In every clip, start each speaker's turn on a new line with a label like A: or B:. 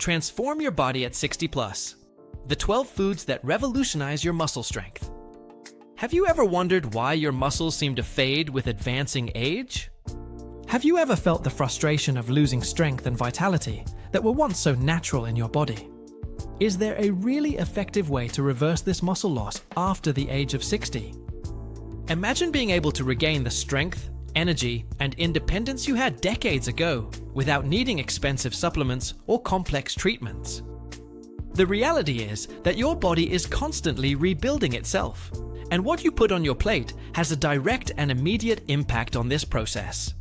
A: Transform your body at 60 plus. The 12 foods that revolutionize your muscle strength. Have you ever wondered why your muscles seem to fade with advancing age? Have you ever felt the frustration of losing strength and vitality that were once so natural in your body? Is there a really effective way to reverse this muscle loss after the age of 60? Imagine being able to regain the strength, energy, and independence you had decades ago without needing expensive supplements or complex treatments. The reality is that your body is constantly rebuilding itself, and what you put on your plate has a direct and immediate impact on this process.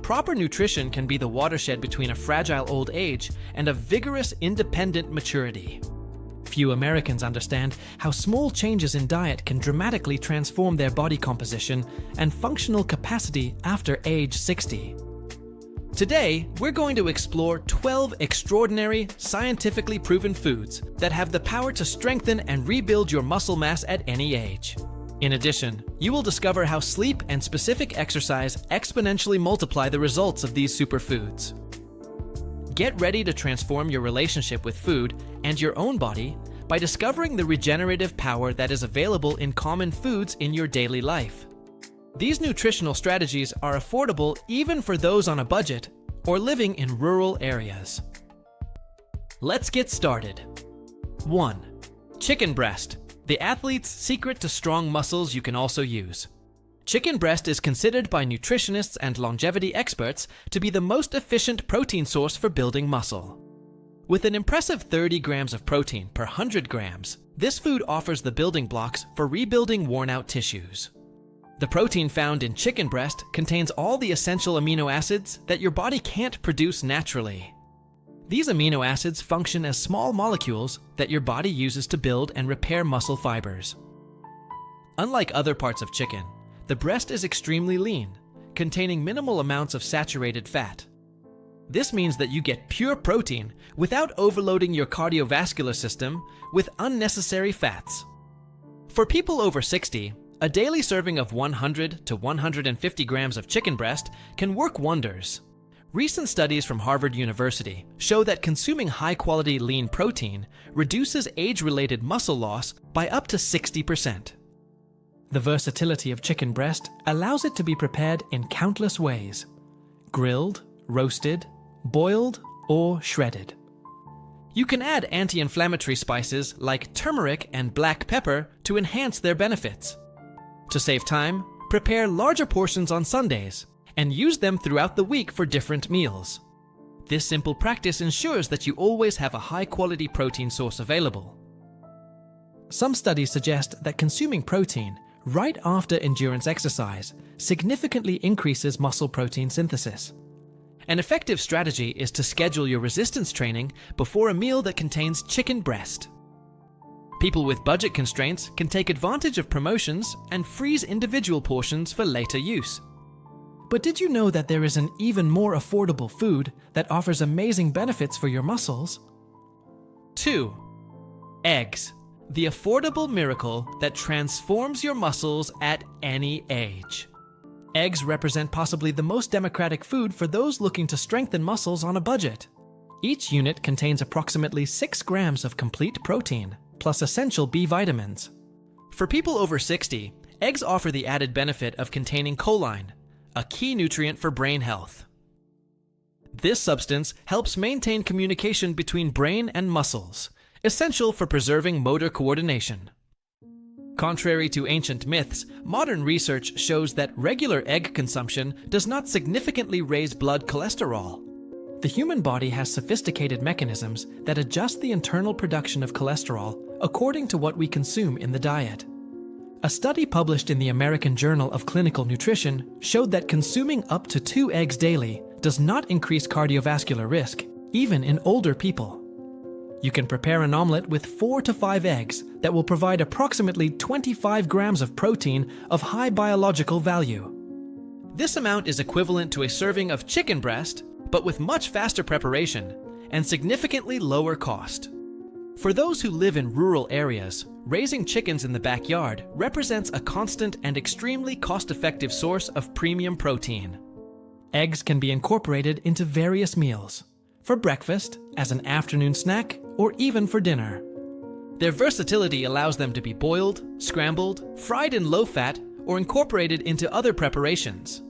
A: Proper nutrition can be the watershed between a fragile old age and a vigorous, independent maturity. Few Americans understand how small changes in diet can dramatically transform their body composition and functional capacity after age 60. Today, we're going to explore 12 extraordinary, scientifically proven foods that have the power to strengthen and rebuild your muscle mass at any age. In addition, you will discover how sleep and specific exercise exponentially multiply the results of these superfoods. Get ready to transform your relationship with food and your own body by discovering the regenerative power that is available in common foods in your daily life. These nutritional strategies are affordable even for those on a budget or living in rural areas. Let's get started. 1. Chicken breast, the athlete's secret to strong muscles you can also use. Chicken breast is considered by nutritionists and longevity experts to be the most efficient protein source for building muscle. With an impressive 30 grams of protein per 100 grams, this food offers the building blocks for rebuilding worn-out tissues. The protein found in chicken breast contains all the essential amino acids that your body can't produce naturally. These amino acids function as small molecules that your body uses to build and repair muscle fibers. Unlike other parts of chicken, the breast is extremely lean, containing minimal amounts of saturated fat. This means that you get pure protein without overloading your cardiovascular system with unnecessary fats. For people over 60, a daily serving of 100 to 150 grams of chicken breast can work wonders. Recent studies from Harvard University show that consuming high-quality lean protein reduces age-related muscle loss by up to 60%. The versatility of chicken breast allows it to be prepared in countless ways: grilled, roasted, boiled, or shredded. You can add anti-inflammatory spices like turmeric and black pepper to enhance their benefits. To save time, prepare larger portions on Sundays and use them throughout the week for different meals. This simple practice ensures that you always have a high-quality protein source available. Some studies suggest that consuming protein right after endurance exercise significantly increases muscle protein synthesis. An effective strategy is to schedule your resistance training before a meal that contains chicken breast. People with budget constraints can take advantage of promotions and freeze individual portions for later use. But did you know that there is an even more affordable food that offers amazing benefits for your muscles? 2. Eggs, the affordable miracle that transforms your muscles at any age. Eggs represent possibly the most democratic food for those looking to strengthen muscles on a budget. Each unit contains approximately 6 grams of complete protein, plus essential B vitamins. For people over 60, eggs offer the added benefit of containing choline, a key nutrient for brain health. This substance helps maintain communication between brain and muscles, essential for preserving motor coordination. Contrary to ancient myths, modern research shows that regular egg consumption does not significantly raise blood cholesterol. The human body has sophisticated mechanisms that adjust the internal production of cholesterol according to what we consume in the diet. A study published in the American Journal of Clinical Nutrition showed that consuming up to 2 eggs daily does not increase cardiovascular risk, even in older people. You can prepare an omelet with 4 to 5 eggs that will provide approximately 25 grams of protein of high biological value. This amount is equivalent to a serving of chicken breast, but with much faster preparation and significantly lower cost. For those who live in rural areas, raising chickens in the backyard represents a constant and extremely cost-effective source of premium protein. Eggs can be incorporated into various meals: for breakfast, as an afternoon snack, or even for dinner. Their versatility allows them to be boiled, scrambled, fried in low fat, or incorporated into other preparations.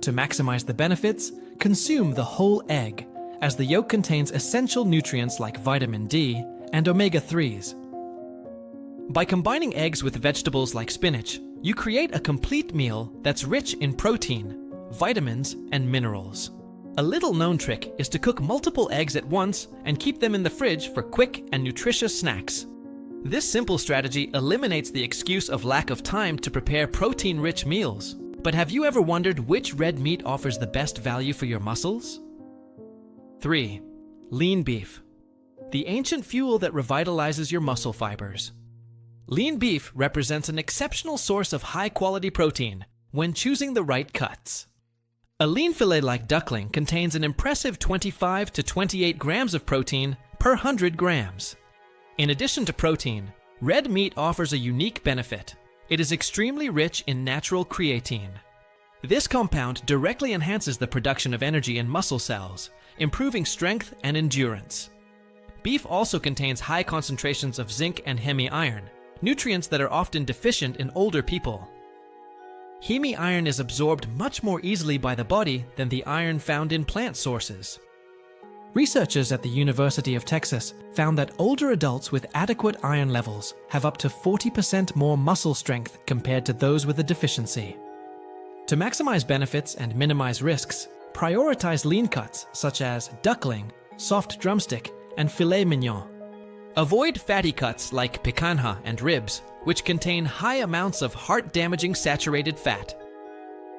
A: To maximize the benefits, consume the whole egg, as the yolk contains essential nutrients like vitamin D and omega-3s. By combining eggs with vegetables like spinach, you create a complete meal that's rich in protein, vitamins, and minerals. A little-known trick is to cook multiple eggs at once and keep them in the fridge for quick and nutritious snacks. This simple strategy eliminates the excuse of lack of time to prepare protein-rich meals. But have you ever wondered which red meat offers the best value for your muscles? 3. Lean beef, the ancient fuel that revitalizes your muscle fibers. Lean beef represents an exceptional source of high-quality protein when choosing the right cuts. A lean fillet like duckling contains an impressive 25 to 28 grams of protein per 100 grams. In addition to protein, red meat offers a unique benefit. It is extremely rich in natural creatine. This compound directly enhances the production of energy in muscle cells, improving strength and endurance. Beef also contains high concentrations of zinc and hemi-iron, nutrients that are often deficient in older people. Hemi-iron is absorbed much more easily by the body than the iron found in plant sources. Researchers at the University of Texas found that older adults with adequate iron levels have up to 40% more muscle strength compared to those with a deficiency. To maximize benefits and minimize risks, prioritize lean cuts such as duckling, soft drumstick, and filet mignon. Avoid fatty cuts like picanha and ribs, which contain high amounts of heart-damaging saturated fat.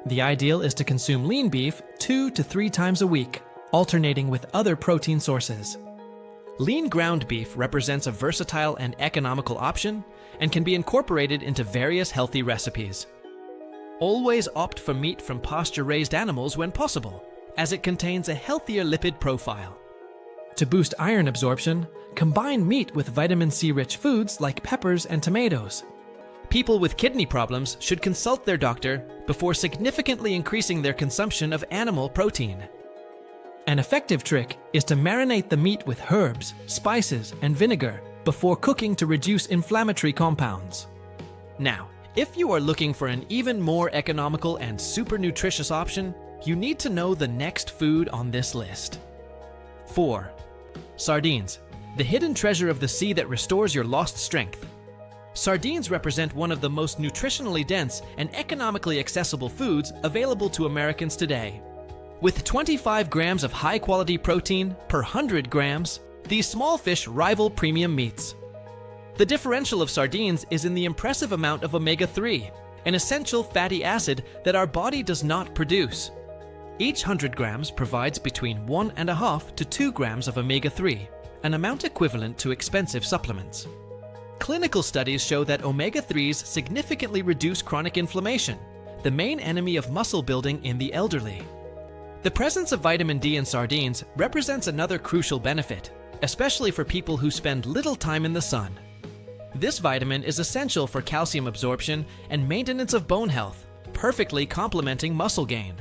A: The ideal is to consume lean beef 2 to 3 times a week, alternating with other protein sources. Lean ground beef represents a versatile and economical option and can be incorporated into various healthy recipes. Always opt for meat from pasture-raised animals when possible, as it contains a healthier lipid profile. To boost iron absorption, combine meat with vitamin C-rich foods like peppers and tomatoes. People with kidney problems should consult their doctor before significantly increasing their consumption of animal protein. An effective trick is to marinate the meat with herbs, spices, and vinegar before cooking to reduce inflammatory compounds. Now, if you are looking for an even more economical and super nutritious option, you need to know the next food on this list. 4. Sardines, the hidden treasure of the sea that restores your lost strength. Sardines represent one of the most nutritionally dense and economically accessible foods available to Americans today. With 25 grams of high-quality protein per 100 grams, these small fish rival premium meats. The differential of sardines is in the impressive amount of omega-3, an essential fatty acid that our body does not produce. Each 100 grams provides between 1.5 to 2 grams of omega-3, an amount equivalent to expensive supplements. Clinical studies show that omega-3s significantly reduce chronic inflammation, the main enemy of muscle building in the elderly. The presence of vitamin D in sardines represents another crucial benefit, especially for people who spend little time in the sun. This vitamin is essential for calcium absorption and maintenance of bone health, perfectly complementing muscle gain.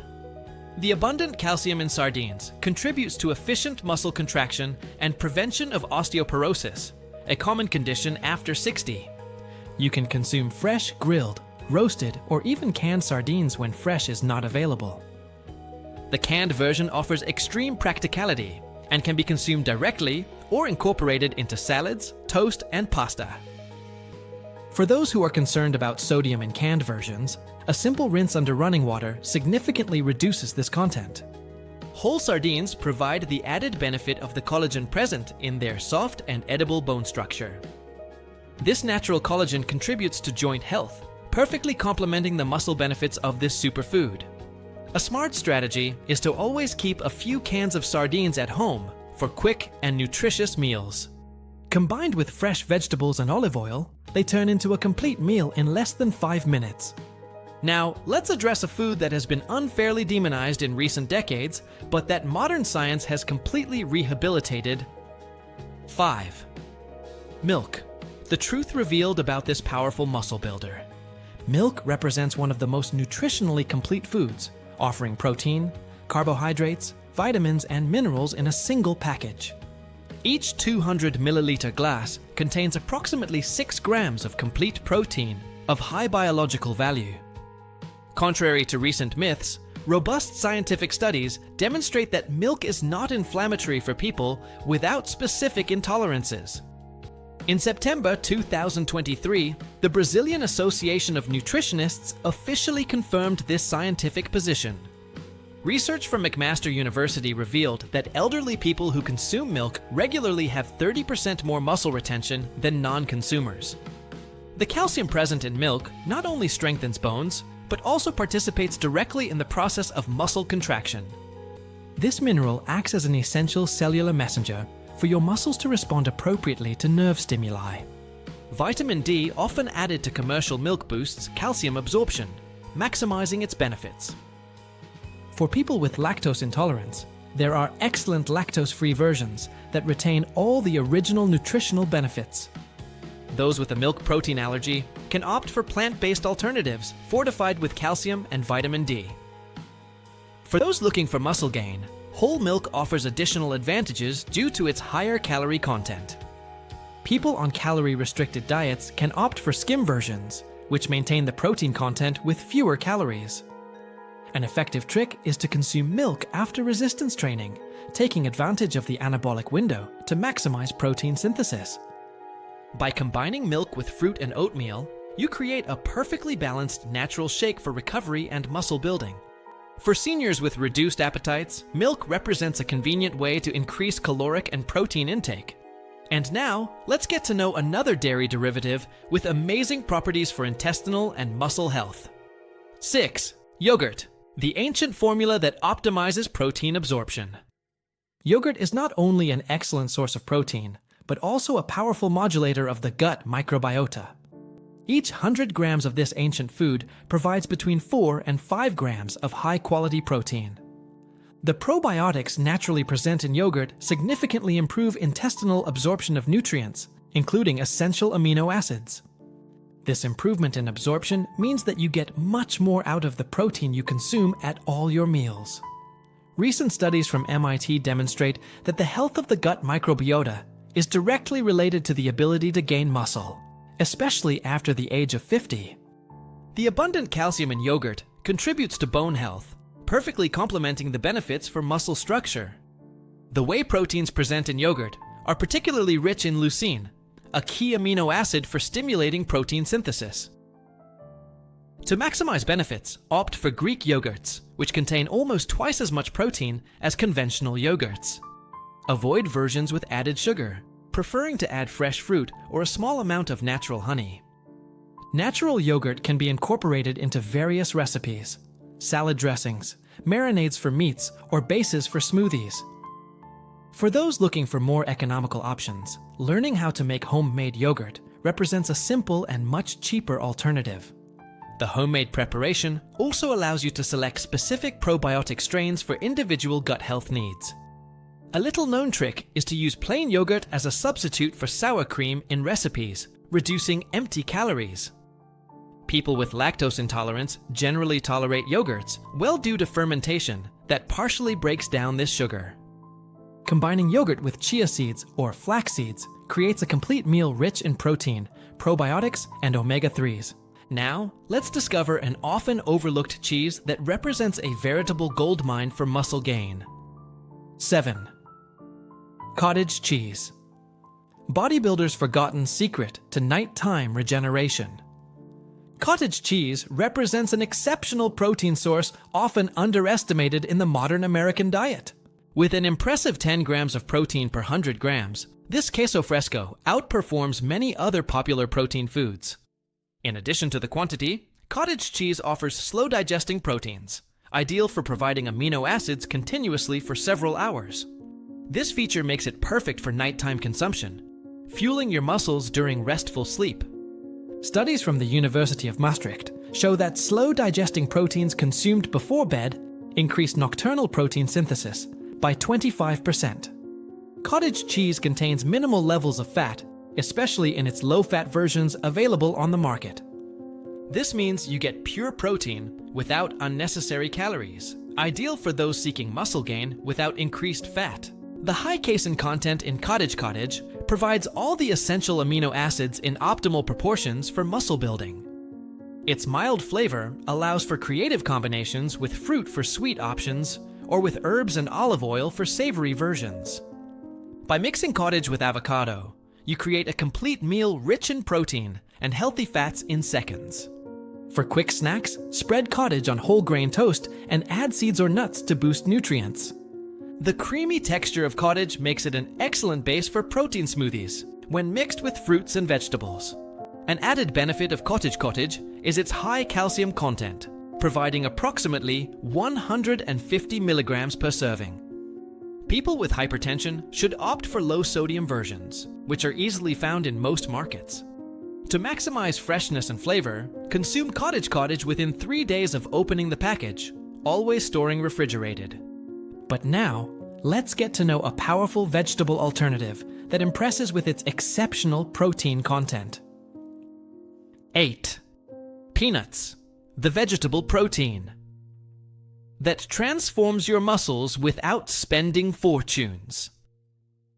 A: The abundant calcium in sardines contributes to efficient muscle contraction and prevention of osteoporosis, a common condition after 60. You can consume fresh, grilled, roasted, or even canned sardines when fresh is not available. The canned version offers extreme practicality and can be consumed directly or incorporated into salads, toast, and pasta. For those who are concerned about sodium in canned versions, a simple rinse under running water significantly reduces this content. Whole sardines provide the added benefit of the collagen present in their soft and edible bone structure. This natural collagen contributes to joint health, perfectly complementing the muscle benefits of this superfood. A smart strategy is to always keep a few cans of sardines at home for quick and nutritious meals. Combined with fresh vegetables and olive oil, they turn into a complete meal in less than 5 minutes. Now, let's address a food that has been unfairly demonized in recent decades, but that modern science has completely rehabilitated. 5. Milk, the truth revealed about this powerful muscle builder. Milk represents one of the most nutritionally complete foods, offering protein, carbohydrates, vitamins, and minerals in a single package. Each 200 milliliter glass contains approximately 6 grams of complete protein of high biological value. Contrary to recent myths, robust scientific studies demonstrate that milk is not inflammatory for people without specific intolerances. In September 2023, the Brazilian Association of Nutritionists officially confirmed this scientific position. Research from McMaster University revealed that elderly people who consume milk regularly have 30% more muscle retention than non-consumers. The calcium present in milk not only strengthens bones, but also participates directly in the process of muscle contraction. This mineral acts as an essential cellular messenger for your muscles to respond appropriately to nerve stimuli. Vitamin D often added to commercial milk boosts calcium absorption, maximizing its benefits. For people with lactose intolerance, there are excellent lactose-free versions that retain all the original nutritional benefits. Those with a milk protein allergy can opt for plant-based alternatives fortified with calcium and vitamin D. For those looking for muscle gain, whole milk offers additional advantages due to its higher calorie content. People on calorie-restricted diets can opt for skim versions, which maintain the protein content with fewer calories. An effective trick is to consume milk after resistance training, taking advantage of the anabolic window to maximize protein synthesis. By combining milk with fruit and oatmeal, you create a perfectly balanced natural shake for recovery and muscle building. For seniors with reduced appetites, milk represents a convenient way to increase caloric and protein intake. And now, let's get to know another dairy derivative with amazing properties for intestinal and muscle health. 6. Yogurt, the ancient formula that optimizes protein absorption. Yogurt is not only an excellent source of protein, but also a powerful modulator of the gut microbiota. Each 100 grams of this ancient food provides between 4 and 5 grams of high-quality protein. The probiotics naturally present in yogurt significantly improve intestinal absorption of nutrients, including essential amino acids. This improvement in absorption means that you get much more out of the protein you consume at all your meals. Recent studies from MIT demonstrate that the health of the gut microbiota is directly related to the ability to gain muscle, especially after the age of 50. The abundant calcium in yogurt contributes to bone health, perfectly complementing the benefits for muscle structure. The whey proteins present in yogurt are particularly rich in leucine, a key amino acid for stimulating protein synthesis. To maximize benefits, opt for Greek yogurts, which contain almost twice as much protein as conventional yogurts. Avoid versions with added sugar, preferring to add fresh fruit or a small amount of natural honey. Natural yogurt can be incorporated into various recipes, salad dressings, marinades for meats, or bases for smoothies. For those looking for more economical options, learning how to make homemade yogurt represents a simple and much cheaper alternative. The homemade preparation also allows you to select specific probiotic strains for individual gut health needs. A little-known trick is to use plain yogurt as a substitute for sour cream in recipes, reducing empty calories. People with lactose intolerance generally tolerate yogurts, well due to fermentation that partially breaks down this sugar. Combining yogurt with chia seeds or flax seeds creates a complete meal rich in protein, probiotics, and omega-3s. Now, let's discover an often overlooked cheese that represents a veritable goldmine for muscle gain. 7. Cottage cheese. Bodybuilders' forgotten secret to nighttime regeneration. Cottage cheese represents an exceptional protein source often underestimated in the modern American diet. With an impressive 10 grams of protein per 100 grams, this queso fresco outperforms many other popular protein foods. In addition to the quantity, cottage cheese offers slow-digesting proteins, ideal for providing amino acids continuously for several hours. This feature makes it perfect for nighttime consumption, fueling your muscles during restful sleep. Studies from the University of Maastricht show that slow-digesting proteins consumed before bed increase nocturnal protein synthesis by 25%. Cottage cheese contains minimal levels of fat, especially in its low-fat versions available on the market. This means you get pure protein without unnecessary calories, ideal for those seeking muscle gain without increased fat. The high casein content in cottage provides all the essential amino acids in optimal proportions for muscle building. Its mild flavor allows for creative combinations with fruit for sweet options or with herbs and olive oil for savory versions. By mixing cottage with avocado, you create a complete meal rich in protein and healthy fats in seconds. For quick snacks, spread cottage on whole grain toast and add seeds or nuts to boost nutrients. The creamy texture of cottage makes it an excellent base for protein smoothies when mixed with fruits and vegetables. An added benefit of cottage is its high calcium content, providing approximately 150 milligrams per serving. People with hypertension should opt for low-sodium versions, which are easily found in most markets. To maximize freshness and flavor, consume cottage within 3 days of opening the package, always storing refrigerated. But now, let's get to know a powerful vegetable alternative that impresses with its exceptional protein content. 8. Peanuts, the vegetable protein that transforms your muscles without spending fortunes.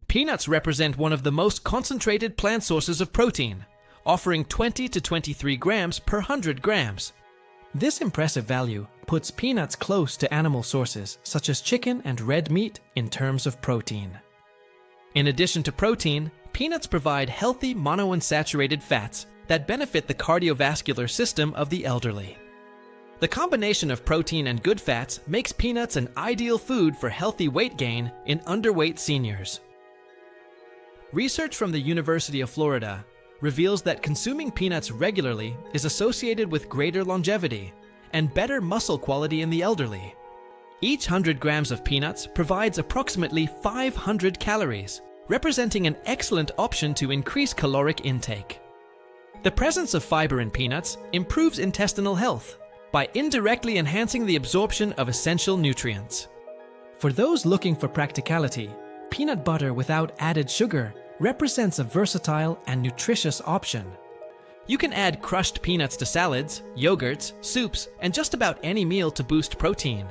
A: Peanuts represent one of the most concentrated plant sources of protein, offering 20 to 23 grams per 100 grams. This impressive value puts peanuts close to animal sources such as chicken and red meat in terms of protein. In addition to protein, peanuts provide healthy monounsaturated fats that benefit the cardiovascular system of the elderly. The combination of protein and good fats makes peanuts an ideal food for healthy weight gain in underweight seniors. Research from the University of Florida reveals that consuming peanuts regularly is associated with greater longevity and better muscle quality in the elderly. Each 100 grams of peanuts provides approximately 500 calories, representing an excellent option to increase caloric intake. The presence of fiber in peanuts improves intestinal health by indirectly enhancing the absorption of essential nutrients. For those looking for practicality, peanut butter without added sugar represents a versatile and nutritious option. You can add crushed peanuts to salads, yogurts, soups, and just about any meal to boost protein.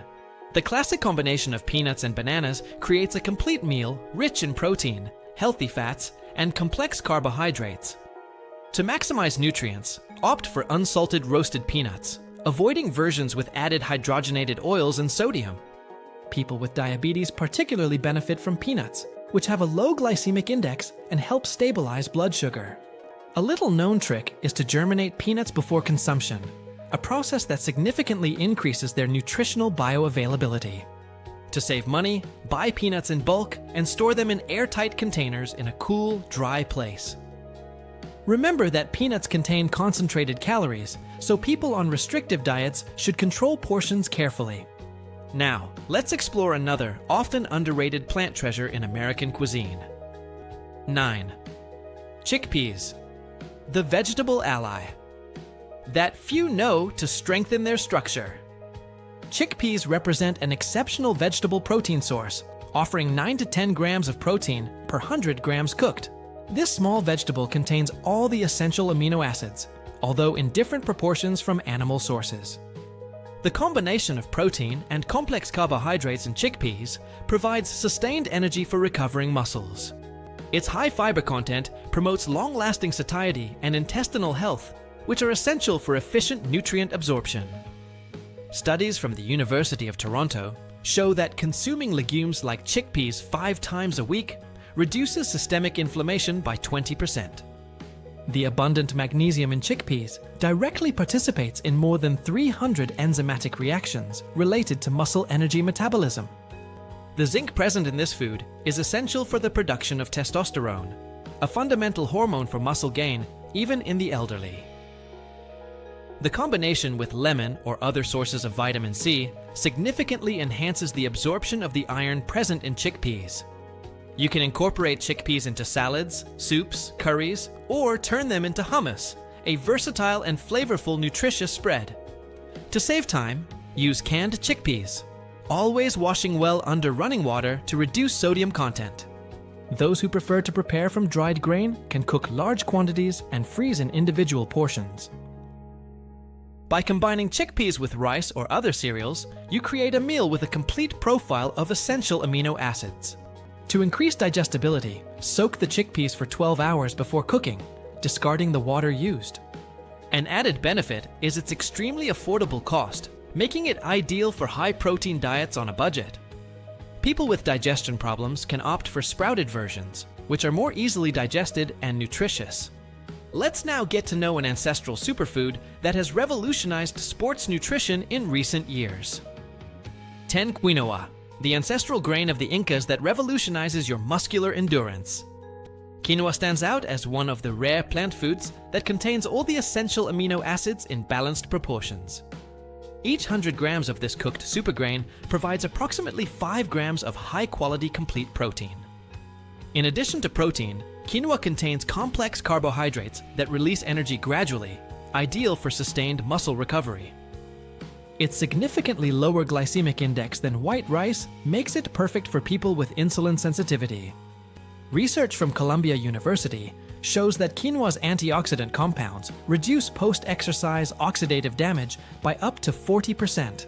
A: The classic combination of peanuts and bananas creates a complete meal rich in protein, healthy fats, and complex carbohydrates. To maximize nutrients, opt for unsalted roasted peanuts, avoiding versions with added hydrogenated oils and sodium. People with diabetes particularly benefit from peanuts, which have a low glycemic index and help stabilize blood sugar. A little known trick is to germinate peanuts before consumption, a process that significantly increases their nutritional bioavailability. To save money, buy peanuts in bulk and store them in airtight containers in a cool, dry place. Remember that peanuts contain concentrated calories, so people on restrictive diets should control portions carefully. Now, let's explore another often underrated plant treasure in American cuisine. 9. Chickpeas, the vegetable ally that few know to strengthen their structure. Chickpeas represent an exceptional vegetable protein source, offering 9 to 10 grams of protein per 100 grams cooked. This small vegetable contains all the essential amino acids, although in different proportions from animal sources. The combination of protein and complex carbohydrates in chickpeas provides sustained energy for recovering muscles. Its high fiber content promotes long-lasting satiety and intestinal health, which are essential for efficient nutrient absorption. Studies from the University of Toronto show that consuming legumes like chickpeas 5 times a week reduces systemic inflammation by 20%. The abundant magnesium in chickpeas directly participates in more than 300 enzymatic reactions related to muscle energy metabolism. The zinc present in this food is essential for the production of testosterone, a fundamental hormone for muscle gain even in the elderly. The combination with lemon or other sources of vitamin C significantly enhances the absorption of the iron present in chickpeas. You can incorporate chickpeas into salads, soups, curries, or turn them into hummus, a versatile and flavorful nutritious spread. To save time, use canned chickpeas, always washing well under running water to reduce sodium content. Those who prefer to prepare from dried grain can cook large quantities and freeze in individual portions. By combining chickpeas with rice or other cereals, you create a meal with a complete profile of essential amino acids. To increase digestibility, soak the chickpeas for 12 hours before cooking, discarding the water used. An added benefit is its extremely affordable cost, making it ideal for high-protein diets on a budget. People with digestion problems can opt for sprouted versions, which are more easily digested and nutritious. Let's now get to know an ancestral superfood that has revolutionized sports nutrition in recent years. 10. Quinoa, the ancestral grain of the Incas that revolutionizes your muscular endurance. Quinoa stands out as one of the rare plant foods that contains all the essential amino acids in balanced proportions. Each 100 grams of this cooked supergrain provides approximately 5 grams of high-quality complete protein. In addition to protein, quinoa contains complex carbohydrates that release energy gradually, ideal for sustained muscle recovery. Its significantly lower glycemic index than white rice makes it perfect for people with insulin sensitivity. Research from Columbia University shows that quinoa's antioxidant compounds reduce post-exercise oxidative damage by up to 40%.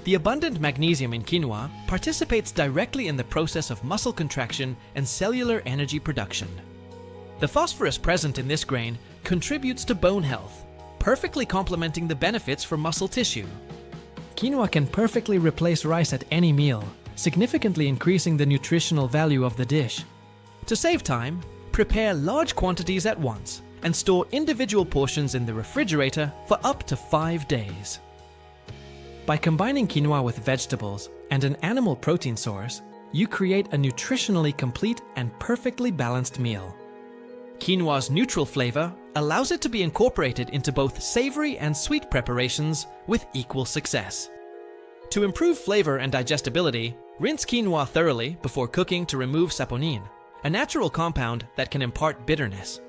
A: The abundant magnesium in quinoa participates directly in the process of muscle contraction and cellular energy production. The phosphorus present in this grain contributes to bone health, perfectly complementing the benefits for muscle tissue. Quinoa can perfectly replace rice at any meal, significantly increasing the nutritional value of the dish. To save time, prepare large quantities at once and store individual portions in the refrigerator for up to 5 days. By combining quinoa with vegetables and an animal protein source, you create a nutritionally complete and perfectly balanced meal. Quinoa's neutral flavor allows it to be incorporated into both savory and sweet preparations with equal success. To improve flavor and digestibility, rinse quinoa thoroughly before cooking to remove saponin, a natural compound that can impart bitterness.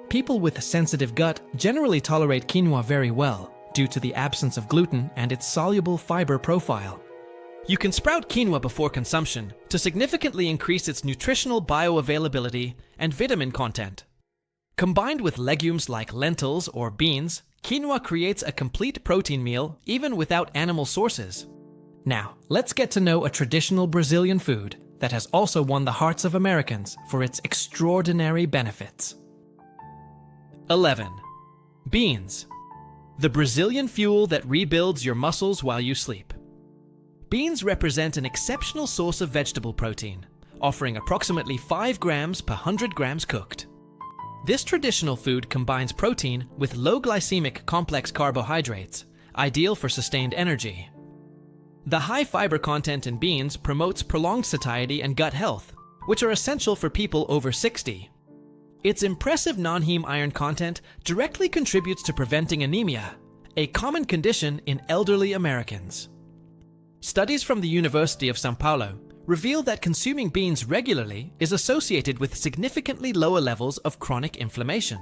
A: People with a sensitive gut generally tolerate quinoa very well due to the absence of gluten and its soluble fiber profile. You can sprout quinoa before consumption to significantly increase its nutritional bioavailability and vitamin content. Combined with legumes like lentils or beans, quinoa creates a complete protein meal even without animal sources. Now, let's get to know a traditional Brazilian food that has also won the hearts of Americans for its extraordinary benefits. 11. Beans. The Brazilian fuel that rebuilds your muscles while you sleep. Beans represent an exceptional source of vegetable protein, offering approximately 5 grams per 100 grams cooked. This traditional food combines protein with low glycemic complex carbohydrates, ideal for sustained energy. The high fiber content in beans promotes prolonged satiety and gut health, which are essential for people over 60. Its impressive non-heme iron content directly contributes to preventing anemia, a common condition in elderly Americans. Studies from the University of São Paulo reveal that consuming beans regularly is associated with significantly lower levels of chronic inflammation.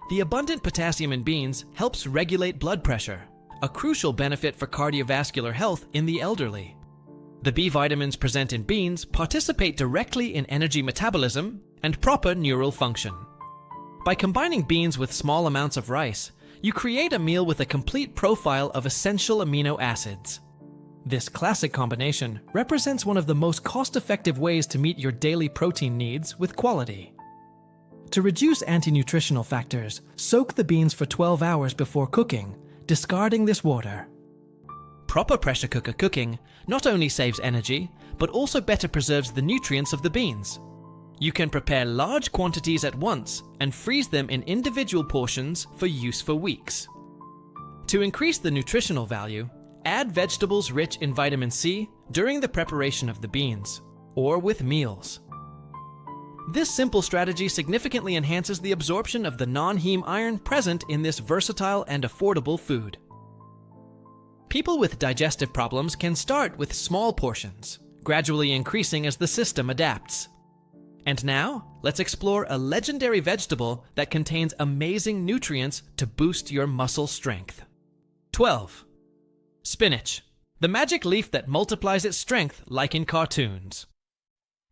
A: The abundant potassium in beans helps regulate blood pressure, a crucial benefit for cardiovascular health in the elderly. The B vitamins present in beans participate directly in energy metabolism and proper neural function. By combining beans with small amounts of rice, you create a meal with a complete profile of essential amino acids. This classic combination represents one of the most cost-effective ways to meet your daily protein needs with quality. To reduce anti-nutritional factors, soak the beans for 12 hours before cooking, discarding this water. Proper pressure cooker cooking not only saves energy, but also better preserves the nutrients of the beans. You can prepare large quantities at once and freeze them in individual portions for use for weeks. To increase the nutritional value, add vegetables rich in vitamin C during the preparation of the beans, or with meals. This simple strategy significantly enhances the absorption of the non-heme iron present in this versatile and affordable food. People with digestive problems can start with small portions, gradually increasing as the system adapts. And now, let's explore a legendary vegetable that contains amazing nutrients to boost your muscle strength. 12. Spinach, the magic leaf that multiplies its strength like in cartoons.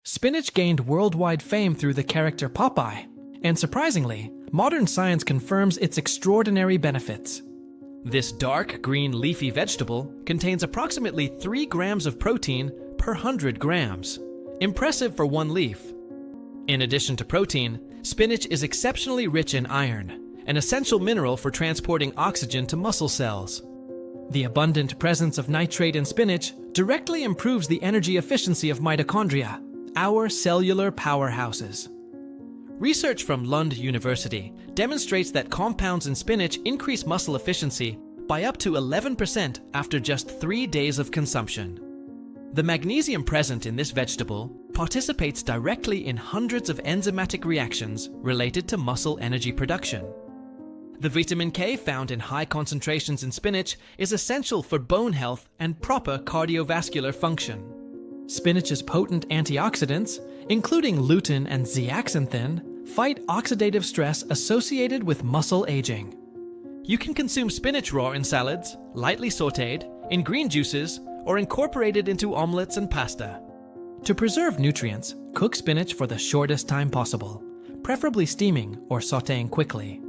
A: Spinach gained worldwide fame through the character Popeye, and surprisingly, modern science confirms its extraordinary benefits. This dark green leafy vegetable contains approximately 3 grams of protein per 100 grams. Impressive for one leaf. In addition to protein, spinach is exceptionally rich in iron, an essential mineral for transporting oxygen to muscle cells. The abundant presence of nitrate in spinach directly improves the energy efficiency of mitochondria, our cellular powerhouses. Research from Lund University demonstrates that compounds in spinach increase muscle efficiency by up to 11% after just 3 days of consumption. The magnesium present in this vegetable participates directly in hundreds of enzymatic reactions related to muscle energy production. The vitamin K found in high concentrations in spinach is essential for bone health and proper cardiovascular function. Spinach's potent antioxidants, including lutein and zeaxanthin, fight oxidative stress associated with muscle aging. You can consume spinach raw in salads, lightly sautéed, in green juices, or incorporated into omelets and pasta. To preserve nutrients, cook spinach for the shortest time possible, preferably steaming or sautéing quickly.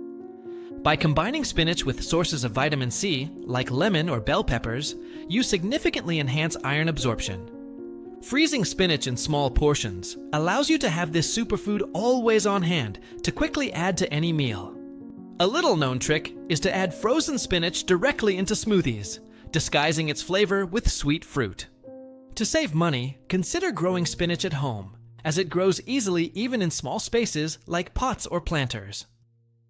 A: By combining spinach with sources of vitamin C, like lemon or bell peppers, you significantly enhance iron absorption. Freezing spinach in small portions allows you to have this superfood always on hand to quickly add to any meal. A little-known trick is to add frozen spinach directly into smoothies, disguising its flavor with sweet fruit. To save money, consider growing spinach at home, as it grows easily even in small spaces like pots or planters.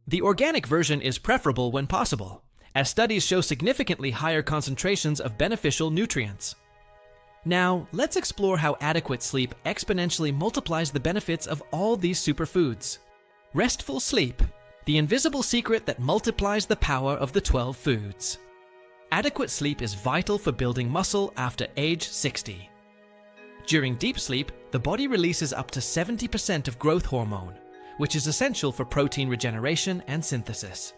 A: The organic version is preferable when possible, as studies show significantly higher concentrations of beneficial nutrients. Now, let's explore how adequate sleep exponentially multiplies the benefits of all these superfoods. Restful sleep, the invisible secret that multiplies the power of the 12 foods. Adequate sleep is vital for building muscle after age 60. During deep sleep, the body releases up to 70% of growth hormone, which is essential for protein regeneration and synthesis.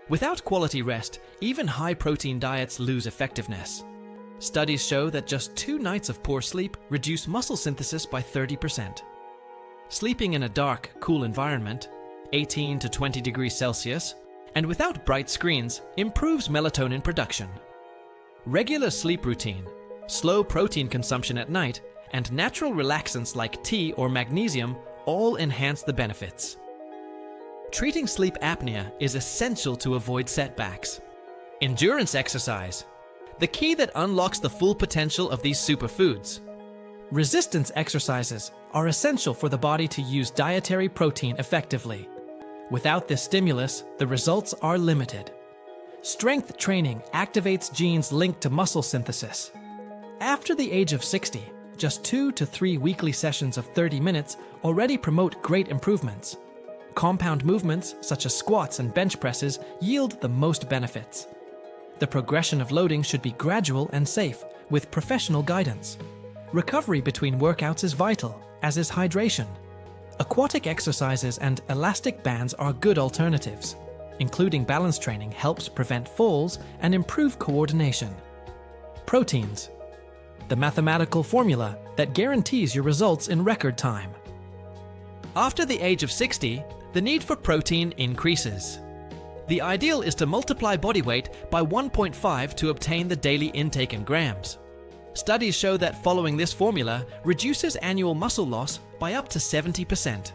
A: Without quality rest, even high-protein diets lose effectiveness. Studies show that just 2 nights of poor sleep reduce muscle synthesis by 30%. Sleeping in a dark, cool environment, 18 to 20 degrees Celsius, and without bright screens improves melatonin production. Regular sleep routine, slow protein consumption at night, and natural relaxants like tea or magnesium all enhance the benefits. Treating sleep apnea is essential to avoid setbacks. Endurance exercise, the key that unlocks the full potential of these superfoods. Resistance exercises are essential for the body to use dietary protein effectively. Without this stimulus, the results are limited. Strength training activates genes linked to muscle synthesis. After the age of 60, just 2 to 3 weekly sessions of 30 minutes already promote great improvements. Compound movements, such as squats and bench presses, yield the most benefits. The progression of loading should be gradual and safe, with professional guidance. Recovery between workouts is vital, as is hydration. Aquatic exercises and elastic bands are good alternatives. Including balance training helps prevent falls and improve coordination. Proteins, the mathematical formula that guarantees your results in record time. After the age of 60, the need for protein increases. The ideal is to multiply body weight by 1.5 to obtain the daily intake in grams. Studies show that following this formula reduces annual muscle loss by up to 70%.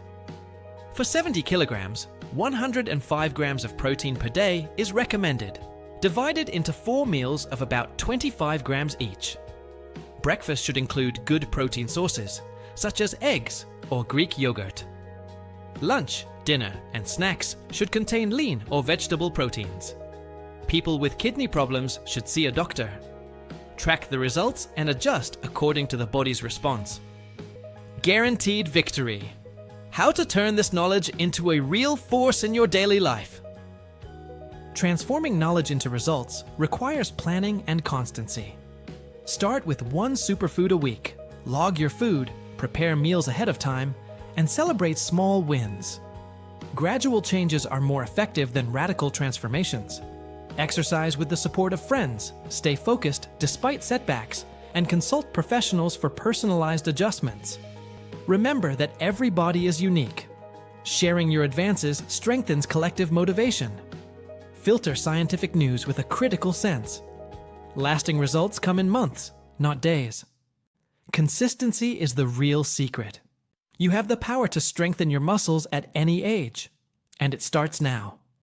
A: For 70 kilograms, 105 grams of protein per day is recommended, divided into 4 meals of about 25 grams each. Breakfast should include good protein sources, such as eggs or Greek yogurt. Lunch, dinner, and snacks should contain lean or vegetable proteins. People with kidney problems should see a doctor. Track the results and adjust according to the body's response. Guaranteed victory. How to turn this knowledge into a real force in your daily life. Transforming knowledge into results requires planning and constancy. Start with 1 superfood a week, log your food, prepare meals ahead of time, and celebrate small wins. Gradual changes are more effective than radical transformations. Exercise with the support of friends, stay focused despite setbacks, and consult professionals for personalized adjustments. Remember that every body is unique. Sharing your advances strengthens collective motivation. filter scientific news with a critical sense. Lasting results come in months, not days. Consistency is the real secret. You have the power to strengthen your muscles at any age, and it starts now.